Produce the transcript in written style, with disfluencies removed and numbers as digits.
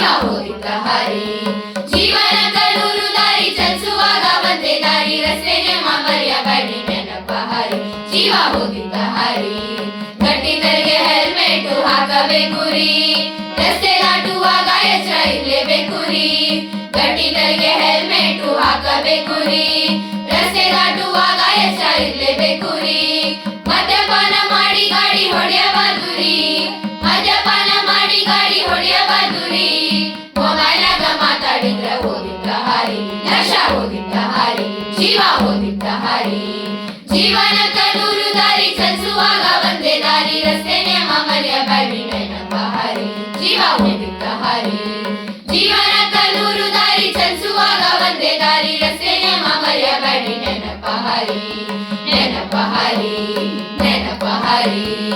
ಜೀವ ಹೋಗಿದ್ದ ಹಾರಿ. ಜೀವನ ಕನೂರು ದಾರಿ ಚಲಿಸುವಾಗ ಒಂದೇ ದಾರಿ, ರಸ್ತೆ ನೇಮ ಮರೆಯಬೇಡಿ ನೆನಪ ಹಾರಿ. ಜೀವ ಹೋಗಿದ್ದ ಹಾರಿ. ಗಟ್ಟಿದರಿಗೆ ಹೆಲ್ಮೆಟ್ ಹಾಕಬೇಕು ರೀ, ರಸ್ತೆ ದಾಟುವಾಗ ಎಚ್ಚರ ಇರಲೇಬೇಕು ರೀ. ಗಟ್ಟಿದರಿಗೆ ಹೆಲ್ಮೆಟ್ ಹಾಕಬೇಕು ರೀ, ರಸ್ತೆ ದಾಟುವಾಗ ಎಚ್ಚರ ಇರಲೇಬೇಕು ರೀ. ಮದ್ಯಪಾನ ಮಾಡಿ ಗಾಡಿ ಹೊಡೆಯಬಾರ್ದು ರೀ, ಮದ್ಯಪಾನ ಮಾಡಿ ಗಾಡಿ ಹೊಡೆಯಬಾರ್ದು ರೀ. ಮೊಬೈಲಾಗ ಮಾತಾಡಿದ್ರ ಹೋಗಿದ್ದ ಹಾರಿ, ಲಕ್ಷ ಹೋಗಿದ್ದ ಹಾರಿ. ಜೀವ ಹೋಗಿದ್ದ ಹಾರಿ. ಜೀವನ ಕನೂರು ದಾರಿ ಚಲಿಸುವಾಗ ಒಂದೇ ದಾರಿ, ರಸ್ತೆ ನೇಮ ಮರೆಯಬೇಡಿ ನೆನಪ ಹಾರಿ. ಜೀವ ಹೋಗಿದ್ದ ಹಾರಿ. ಜೀವನ ಕನೂರು ದಾರಿ ಚಲಿಸುವಾಗ ಒಂದೇ ದಾರಿ, ರಸ್ತೆ ನೇಮ ಮರೆಯಬೇಡಿ ನೆನಪ ಹಾರಿ. ನೆನಪ ಹಾರಿ, ನೆನಪ ಹಾರಿ.